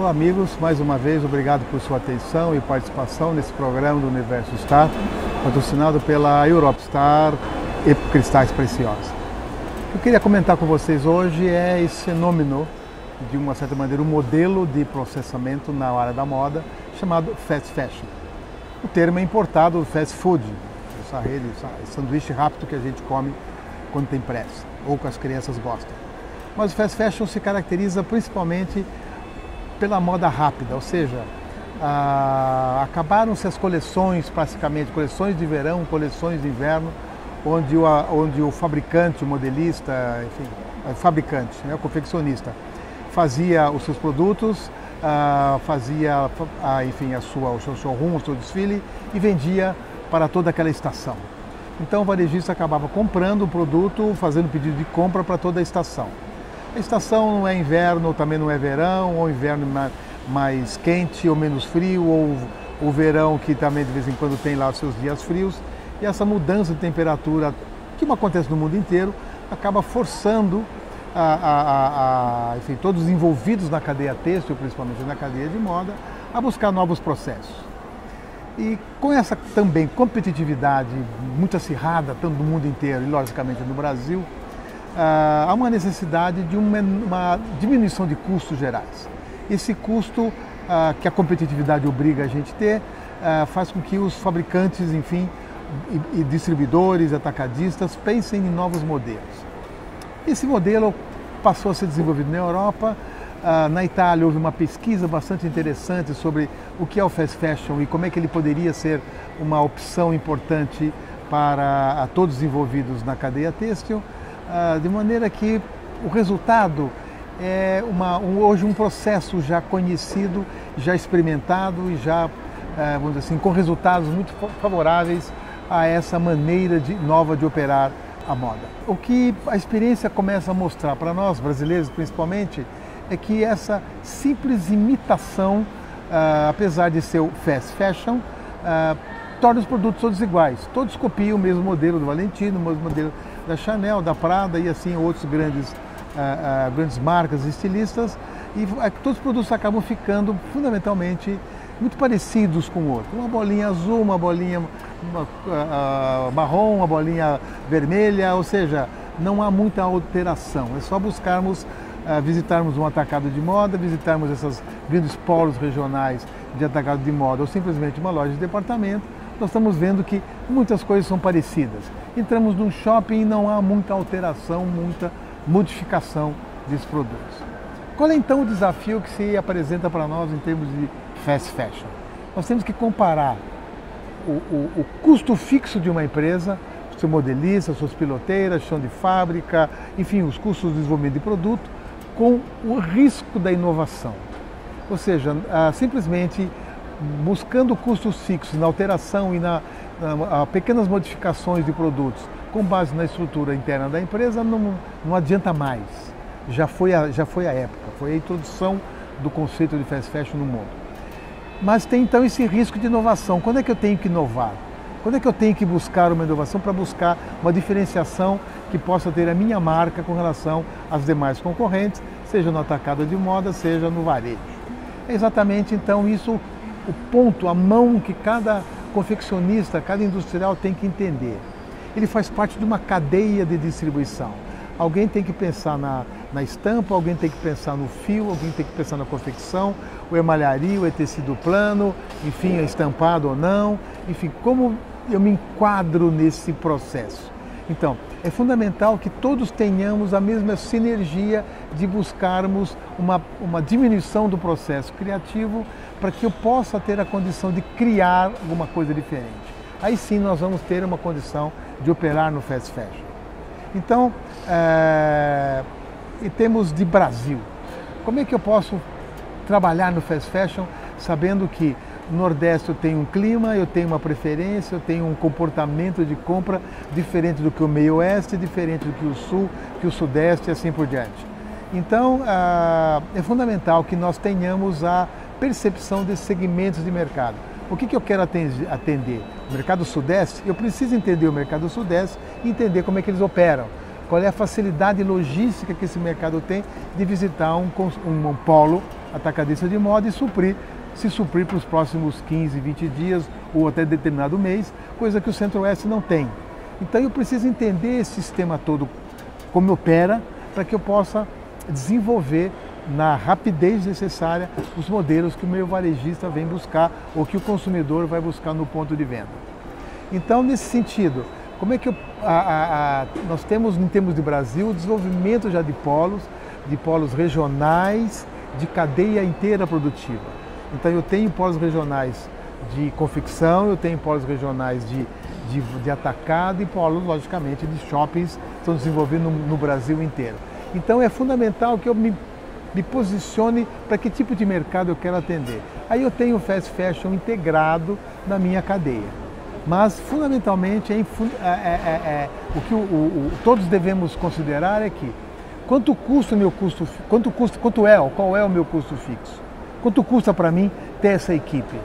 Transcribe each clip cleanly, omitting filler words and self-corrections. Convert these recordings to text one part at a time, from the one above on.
Olá amigos, mais uma vez obrigado por sua atenção e participação nesse programa do Universo Star, patrocinado pela Europstar e Cristais Preciosos. O que eu queria comentar com vocês hoje é esse fenômeno, de uma certa maneira, um modelo de processamento na área da moda chamado fast fashion. O termo é importado do fast food, essa rede, esse sanduíche rápido que a gente come quando tem pressa, ou que as crianças gostam. Mas o fast fashion se caracteriza principalmente pela moda rápida, ou seja, acabaram-se as coleções, praticamente, coleções de verão, coleções de inverno, onde o fabricante, o modelista, enfim, o confeccionista, fazia os seus produtos, fazia o seu showroom, o seu desfile e vendia para toda aquela estação. Então o varejista acabava comprando o produto, fazendo pedido de compra para toda a estação. A estação não é inverno, também não é verão, ou inverno mais quente ou menos frio, ou o verão que também de vez em quando tem lá os seus dias frios. E essa mudança de temperatura, que acontece no mundo inteiro, acaba forçando enfim, todos os envolvidos na cadeia têxtil, principalmente na cadeia de moda, a buscar novos processos. E com essa também competitividade muito acirrada, tanto no mundo inteiro e logicamente no Brasil, há uma necessidade de uma diminuição de custos gerais. Esse custo que a competitividade obriga a gente a ter faz com que os fabricantes, enfim, e distribuidores, atacadistas pensem em novos modelos. Esse modelo passou a ser desenvolvido na Europa. Na Itália houve uma pesquisa bastante interessante sobre o que é o fast fashion e como é que ele poderia ser uma opção importante para todos os envolvidos na cadeia têxtil. De maneira que o resultado é hoje um processo já conhecido, já experimentado e já, vamos dizer assim, com resultados muito favoráveis a essa maneira nova de operar a moda. O que a experiência começa a mostrar para nós, brasileiros principalmente, é que essa simples imitação, apesar de ser o fast fashion, torna os produtos todos iguais. Todos copiam o mesmo modelo do Valentino, o mesmo modelo da Chanel, da Prada e assim outros grandes marcas e estilistas, e todos os produtos acabam ficando fundamentalmente muito parecidos com o outro. Uma bolinha azul, uma bolinha marrom, uma bolinha vermelha, ou seja, não há muita alteração. É só buscarmos, visitarmos um atacado de moda, visitarmos esses grandes polos regionais de atacado de moda ou simplesmente uma loja de departamento. Nós estamos vendo que muitas coisas são parecidas. Entramos num shopping e não há muita alteração, muita modificação desses produtos. Qual é então o desafio que se apresenta para nós em termos de fast fashion? Nós temos que comparar o custo fixo de uma empresa, seu modelista, suas piloteiras, chão de fábrica, enfim, os custos de desenvolvimento de produto, com o risco da inovação. Ou seja, simplesmente buscando custos fixos na alteração e na pequenas modificações de produtos com base na estrutura interna da empresa, não adianta mais. Já foi a época, foi a introdução do conceito de fast fashion no mundo. Mas tem então esse risco de inovação. Quando é que eu tenho que inovar? Quando é que eu tenho que buscar uma inovação para buscar uma diferenciação que possa ter a minha marca com relação às demais concorrentes, seja no atacado de moda, seja no varejo? É exatamente então isso o ponto, a mão que cada confeccionista, cada industrial tem que entender. Ele faz parte de uma cadeia de distribuição. Alguém tem que pensar na estampa, alguém tem que pensar no fio, alguém tem que pensar na confecção, o emalharia, o tecido plano, enfim, é estampado ou não, enfim, como eu me enquadro nesse processo. Então, é fundamental que todos tenhamos a mesma sinergia de buscarmos uma diminuição do processo criativo para que eu possa ter a condição de criar alguma coisa diferente. Aí sim nós vamos ter uma condição de operar no fast fashion. Então, em termos de Brasil, como é que eu posso trabalhar no fast fashion sabendo que no Nordeste eu tenho um clima, eu tenho uma preferência, eu tenho um comportamento de compra diferente do que o meio oeste, diferente do que o sul, que o sudeste e assim por diante. Então, é fundamental que nós tenhamos a percepção desses segmentos de mercado. O que eu quero atender? O mercado sudeste, eu preciso entender o mercado sudeste e entender como é que eles operam. qual é a facilidade logística que esse mercado tem de visitar um polo atacadista de moda e se suprir para os próximos 15, 20 dias ou até determinado mês, coisa que o Centro-Oeste não tem. Então eu preciso entender esse sistema todo, como opera, para que eu possa desenvolver na rapidez necessária os modelos que o meu varejista vem buscar ou que o consumidor vai buscar no ponto de venda. Então, nesse sentido, como é que nós temos, em termos de Brasil, o desenvolvimento já de polos regionais, de cadeia inteira produtiva. Então, eu tenho polos regionais de confecção, eu tenho polos regionais de atacado e polos, logicamente, de shoppings que estão desenvolvendo no Brasil inteiro. Então, é fundamental que eu me posicione para que tipo de mercado eu quero atender. Aí eu tenho o fast fashion integrado na minha cadeia. Mas, fundamentalmente, o que todos devemos considerar é que quanto custa o meu custo, qual é o meu custo fixo? Quanto custa para mim ter essa equipe?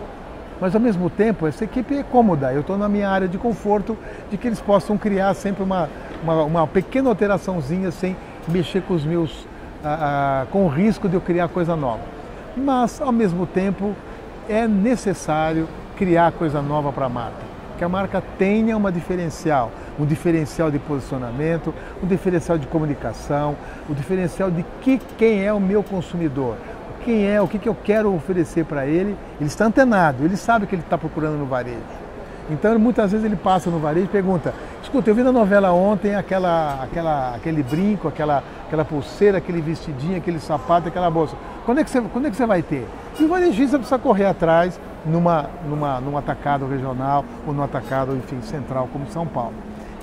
Mas, ao mesmo tempo, essa equipe é cômoda. Eu estou na minha área de conforto, de que eles possam criar sempre uma pequena alteraçãozinha sem mexer com os meus com o risco de eu criar coisa nova. Mas, ao mesmo tempo, é necessário criar coisa nova para a marca. Que a marca tenha um diferencial de posicionamento, um diferencial de comunicação, um diferencial de quem é o meu consumidor, o que eu quero oferecer para ele. Ele está antenado, ele sabe o que ele está procurando no varejo. Então, muitas vezes ele passa no varejo e pergunta: escuta, eu vi na novela ontem aquele brinco, aquela pulseira, aquele vestidinho, aquele sapato, aquela bolsa. Quando é que você vai ter? E o varejista precisa correr atrás num atacado regional ou num atacado, enfim, central, como São Paulo.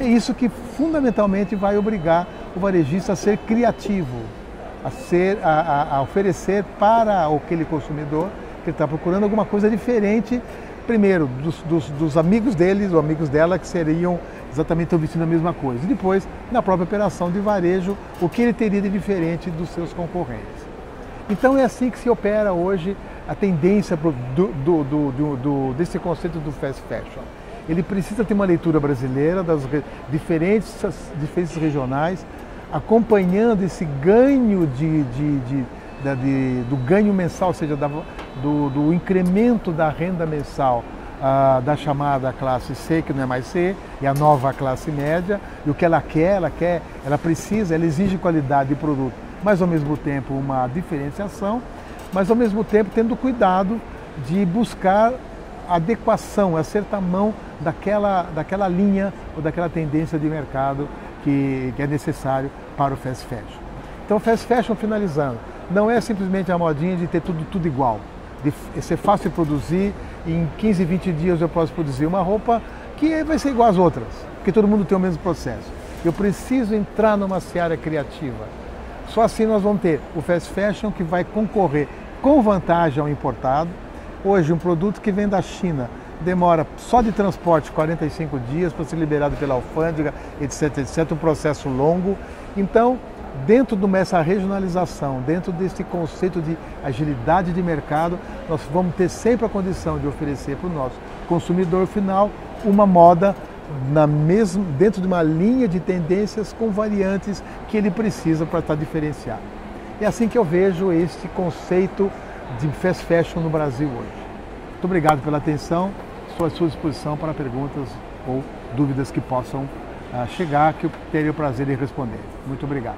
É isso que fundamentalmente vai obrigar o varejista a ser criativo, a oferecer para aquele consumidor que está procurando alguma coisa diferente. Primeiro, dos amigos deles ou amigos dela que seriam exatamente vestindo a mesma coisa. E depois, na própria operação de varejo, o que ele teria de diferente dos seus concorrentes. Então é assim que se opera hoje a tendência desse conceito do fast fashion. Ele precisa ter uma leitura brasileira das diferenças regionais, acompanhando esse ganho do ganho mensal, ou seja, do incremento da renda mensal da chamada classe C, que não é mais C, é a nova classe média, e o que ela quer, ela exige qualidade de produto, mas ao mesmo tempo uma diferenciação, mas ao mesmo tempo tendo cuidado de buscar adequação, acertar a mão daquela linha ou daquela tendência de mercado que é necessário para o fast fashion. Então, fast fashion, finalizando, não é simplesmente a modinha de ter tudo igual, de ser fácil de produzir, em 15, 20 dias eu posso produzir uma roupa que vai ser igual às outras, porque todo mundo tem o mesmo processo. Eu preciso entrar numa seara criativa. Só assim nós vamos ter o fast fashion que vai concorrer com vantagem ao importado. Hoje, um produto que vem da China demora só de transporte 45 dias para ser liberado pela alfândega, etc, etc, um processo longo. Então, dentro dessa regionalização, dentro desse conceito de agilidade de mercado, nós vamos ter sempre a condição de oferecer para o nosso consumidor final uma moda dentro de uma linha de tendências com variantes que ele precisa para estar diferenciado. É assim que eu vejo este conceito de fast fashion no Brasil hoje. Muito obrigado pela atenção, estou à sua disposição para perguntas ou dúvidas que possam chegar, que eu teria o prazer em responder. Muito obrigado.